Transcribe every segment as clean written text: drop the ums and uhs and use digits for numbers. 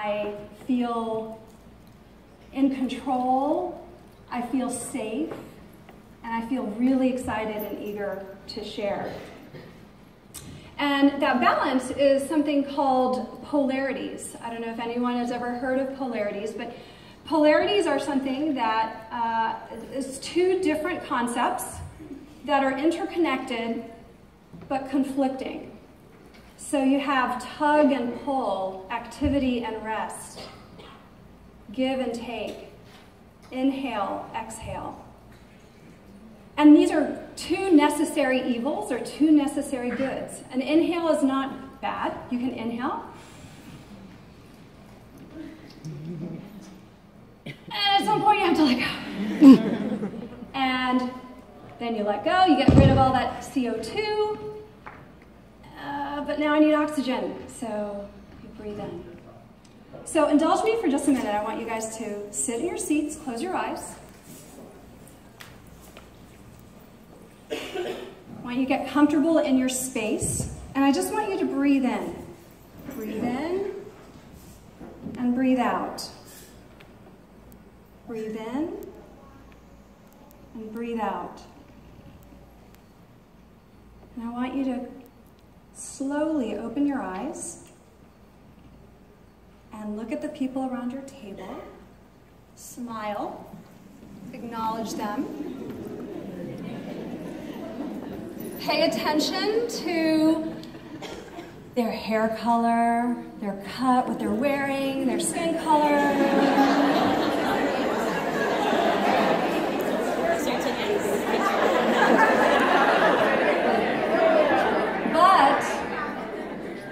I feel in control, I feel safe, and I feel really excited and eager to share. And that balance is something called polarities. I don't know if anyone has ever heard of polarities, but polarities are something that is two different concepts that are interconnected but conflicting. So you have tug and pull, activity and rest, give and take, inhale, exhale. And these are two necessary evils or two necessary goods. An inhale is not bad. You can inhale. And at some point you have to let go. And then you let go, you get rid of all that CO2. But now I need oxygen, so you breathe in. So indulge me for just a minute. I want you guys to sit in your seats, close your eyes. I want you to get comfortable in your space, and I just want you to breathe in. Breathe in and breathe out. Breathe in and breathe out. And I want you to slowly open your eyes and look at the people around your table. Smile. Acknowledge them. Pay attention to their hair color, their cut, what they're wearing, their skin color. But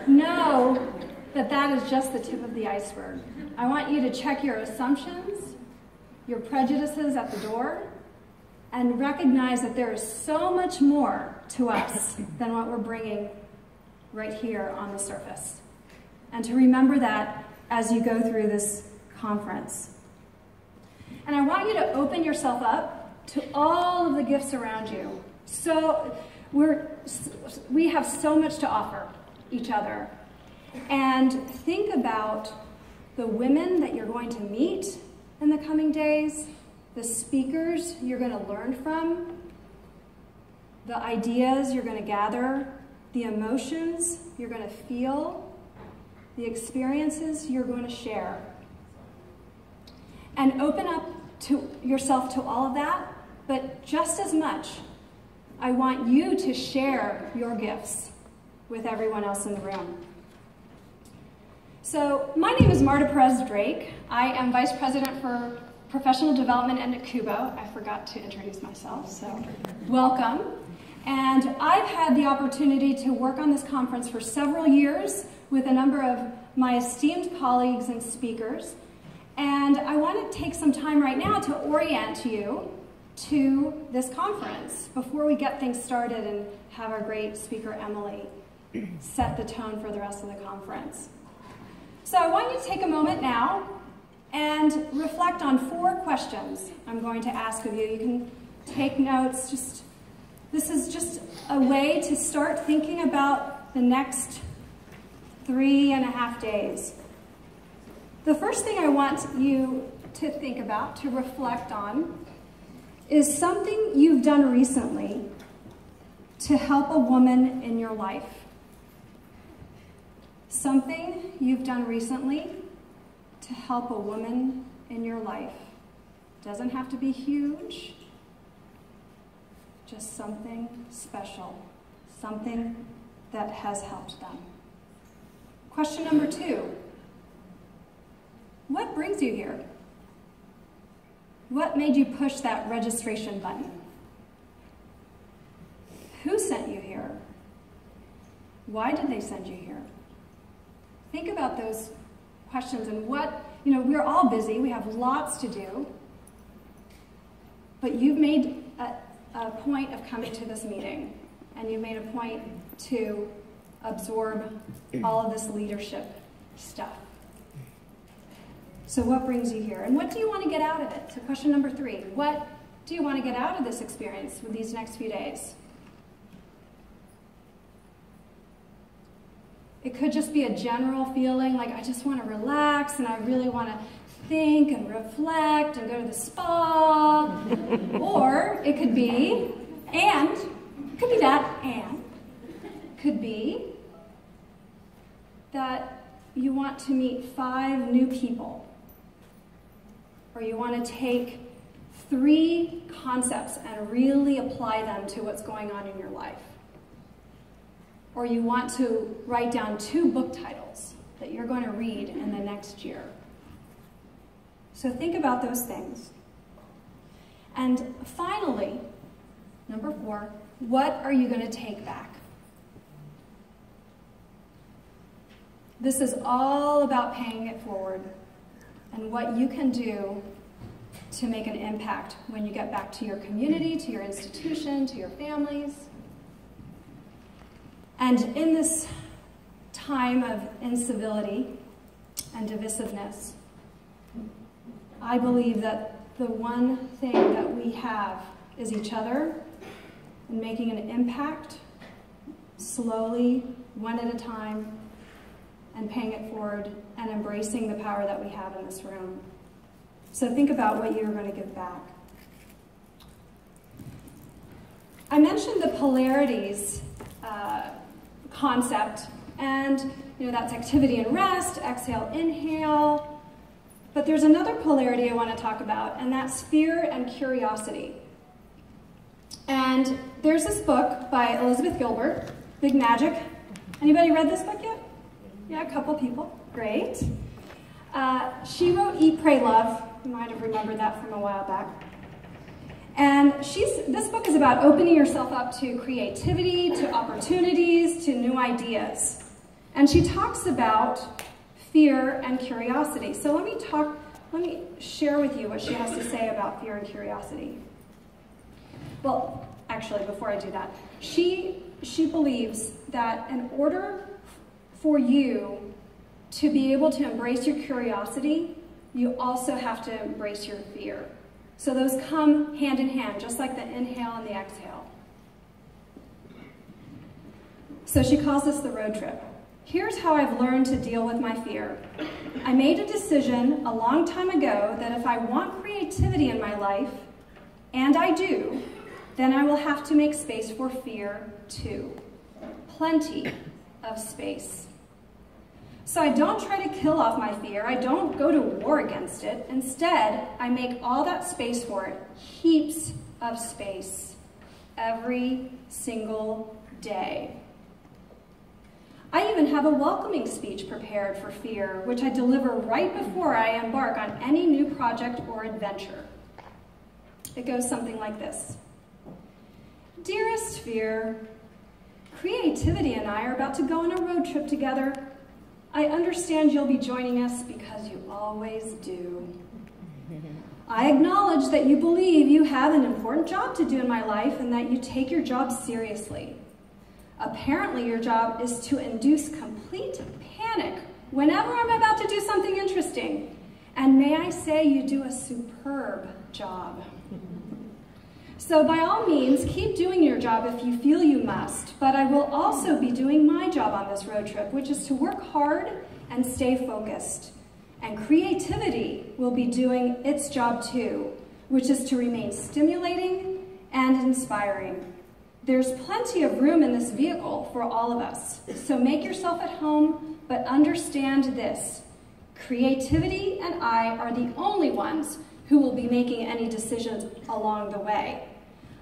know that that is just the tip of the iceberg. I want you to check your assumptions, your prejudices at the door, and recognize that there is so much more to us than what we're bringing right here on the surface. And to remember that as you go through this conference. And I want you to open yourself up to all of the gifts around you. So we have so much to offer each other. And think about the women that you're going to meet in the coming days, the speakers you're going to learn from, the ideas you're going to gather, the emotions you're going to feel, the experiences you're going to share. And open up to yourself to all of that, but just as much, I want you to share your gifts with everyone else in the room. So my name is Marta Perez-Drake. I am Vice President for Professional Development at Nakubo. I forgot to introduce myself, so welcome. And I've had the opportunity to work on this conference for several years with a number of my esteemed colleagues and speakers. And I want to take some time right now to orient you to this conference before we get things started and have our great speaker, Emily, set the tone for the rest of the conference. So I want you to take a moment now and reflect on 4 questions I'm going to ask of you. You can take notes. This is just a way to start thinking about the next 3.5 days. The first thing I want you to think about, to reflect on, is something you've done recently to help a woman in your life. Something you've done recently to help a woman in your life. Doesn't have to be huge, just something special, something that has helped them. Question number 2, what brings you here? What made you push that registration button? Who sent you here? Why did they send you here? Think about those questions and we're all busy, we have lots to do, but you've made a point of coming to this meeting, and you made a point to absorb all of this leadership stuff. So what brings you here? And what do you want to get out of it? So question number 3, what do you want to get out of this experience with these next few days? It could just be a general feeling like I just want to relax and I really want to think and reflect and go to the spa. Or it could be, could be that you want to meet 5 new people. Or you want to take 3 concepts and really apply them to what's going on in your life. Or you want to write down 2 book titles that you're going to read in the next year. So think about those things. And finally, number 4, what are you going to take back? This is all about paying it forward and what you can do to make an impact when you get back to your community, to your institution, to your families. And in this time of incivility and divisiveness, I believe that the one thing that we have is each other and making an impact slowly, one at a time, and paying it forward and embracing the power that we have in this room. So think about what you're going to give back. I mentioned the polarities concept, and that's activity and rest, exhale, inhale. But there's another polarity I want to talk about, and that's fear and curiosity. And there's this book by Elizabeth Gilbert, Big Magic. Anybody read this book yet? Yeah, a couple people. Great. She wrote Eat, Pray, Love. You might have remembered that from a while back. And this book is about opening yourself up to creativity, to opportunities, to new ideas. And she talks about fear and curiosity. So let me share with you what she has to say about fear and curiosity. Well, actually, before I do that, she believes that in order for you to be able to embrace your curiosity, you also have to embrace your fear. So those come hand in hand, just like the inhale and the exhale. So she calls this the road trip. Here's how I've learned to deal with my fear. I made a decision a long time ago that if I want creativity in my life, and I do, then I will have to make space for fear too. Plenty of space. So I don't try to kill off my fear. I don't go to war against it. Instead, I make all that space for it, heaps of space, every single day. I even have a welcoming speech prepared for fear, which I deliver right before I embark on any new project or adventure. It goes something like this. Dearest fear, creativity and I are about to go on a road trip together. I understand you'll be joining us because you always do. I acknowledge that you believe you have an important job to do in my life and that you take your job seriously. Apparently, your job is to induce complete panic whenever I'm about to do something interesting. And may I say, you do a superb job. So by all means, keep doing your job if you feel you must, but I will also be doing my job on this road trip, which is to work hard and stay focused. And creativity will be doing its job too, which is to remain stimulating and inspiring. There's plenty of room in this vehicle for all of us, so make yourself at home, but understand this. Creativity and I are the only ones who will be making any decisions along the way.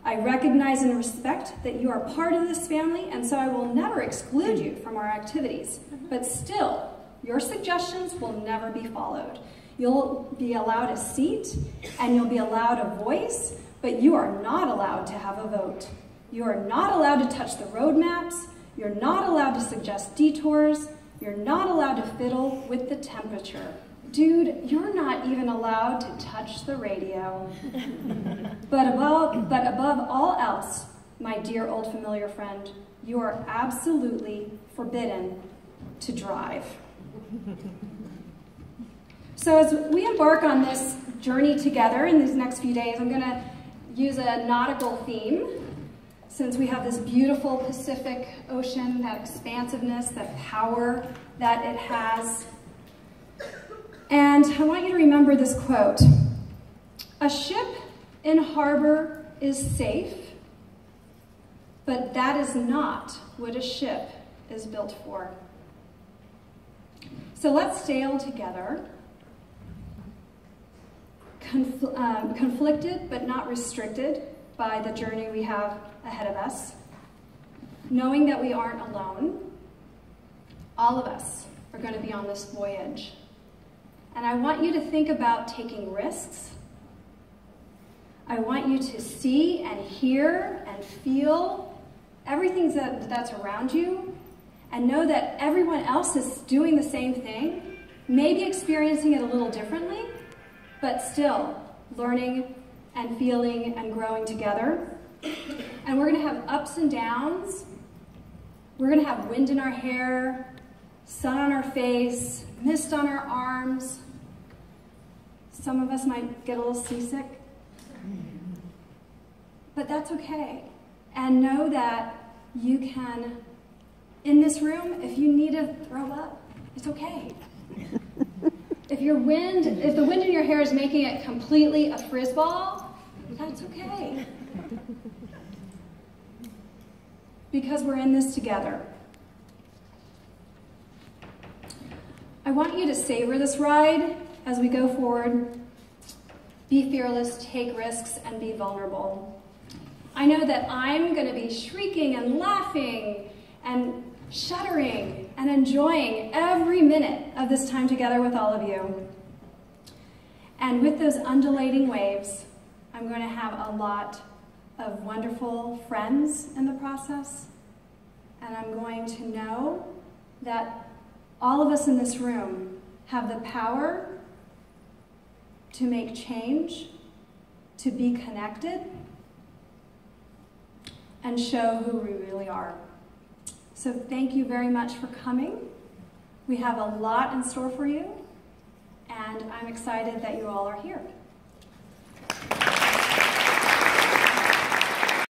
I recognize and respect that you are part of this family, and so I will never exclude you from our activities. But still, your suggestions will never be followed. You'll be allowed a seat, and you'll be allowed a voice, but you are not allowed to have a vote. You are not allowed to touch the road maps. You're not allowed to suggest detours. You're not allowed to fiddle with the temperature. Dude, you're not even allowed to touch the radio. But above all else, my dear old familiar friend, you are absolutely forbidden to drive. So as we embark on this journey together in these next few days, I'm going to use a nautical theme. since we have this beautiful Pacific Ocean, that expansiveness, that power that it has. And I want you to remember this quote: "A ship in harbor is safe, but that is not what a ship is built for." So let's sail together, conflicted but not restricted by the journey we have ahead of us, knowing that we aren't alone. All of us are going to be on this voyage. And I want you to think about taking risks. I want you to see and hear and feel everything that's around you, and know that everyone else is doing the same thing, maybe experiencing it a little differently, but still learning and feeling and growing together. And we're going to have ups and downs. We're going to have wind in our hair, sun on our face, mist on our arms. Some of us might get a little seasick. But that's okay. And know that you can, in this room, if you need to throw up, it's okay. If the wind in your hair is making it completely a frisball, that's okay. Because we're in this together. I want you to savor this ride as we go forward. Be fearless, take risks, and be vulnerable. I know that I'm going to be shrieking and laughing and shuddering and enjoying every minute of this time together with all of you. And with those undulating waves, I'm going to have a lot of wonderful friends in the process. And I'm going to know that all of us in this room have the power to make change, to be connected, and show who we really are. So thank you very much for coming. We have a lot in store for you, and I'm excited that you all are here.